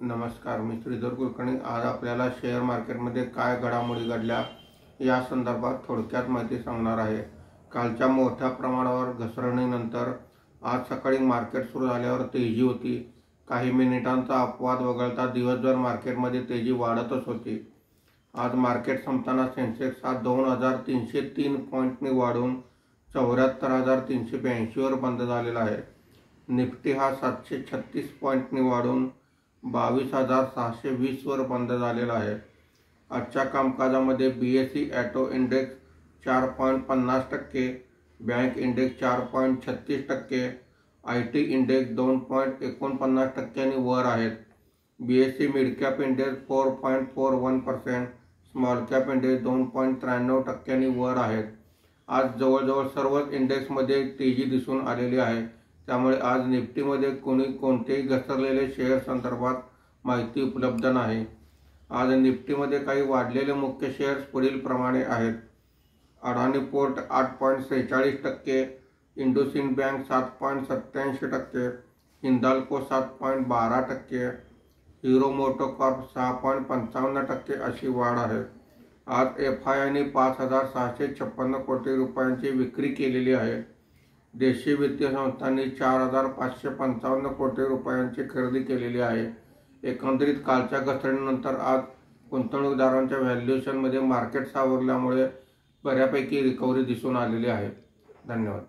नमस्कार, मी श्रीधर कुलकर्णी। आज आपल्याला शेअर मार्केटमध्ये काय घडामोडी घडल्या या संदर्भात थोडक्यात माहिती सांगणार आहे। कालच्या मोठ्या प्रमाणावर घसरणीनंतर आज सकाळी मार्केट सुरू झाल्यावर तेजी होती। काही मिनिटांचा अपवाद वगळता दिवसभर मार्केटमध्ये तेजी वाढतच होती। आज मार्केट संपताना सेन्सेक्स हा 2303 पॉईंटनी वाढून 74,382 वर बंद झालेला आहे। निफ्टी हा 736 पॉईंटनी वाढून 22,620 वर बंद झालेला आहे। आजच्या कामकाजामध्ये BSE auto index 4.50%, bank index 4.36%, IT index 2.49% वर आहेत। BSE mid cap index 4.41%, small cap index 2.93% वर आहेत। आज जवळजवळ सर्वच इंडेक्समध्ये तेजी दिसून आलेली आहे। त्यामुळे आज निफ्टीमध्ये कोणतेही घसरलेले शेअर संदर्भात माहिती उपलब्ध नाही। आज निफ्टीमध्ये काही वाढलेले मुख्य शेअर्स पुढील प्रमाणे आहेत। Adani Port 8.46%, IndusInd Bank 7.87%, Hindalco 7.12%, Hero MotoCorp 6.55% अशी वाढ आहे। आज FIIने 5,656 कोटी रुपयांची विक्री केलेली आहे। देशी वित्तीय संस्थांनी 4,555 कोटी रुपयांची खरेदी केलेली आहे। एकंदरीत कालच्या घसरणीनंतर आज गुंतवणूकदारांच्या व्हॅल्युएशनमध्ये मार्केट सावरल्यामुळे बऱ्यापैकी रिकव्हरी दिसून आलेली आहे। धन्यवाद।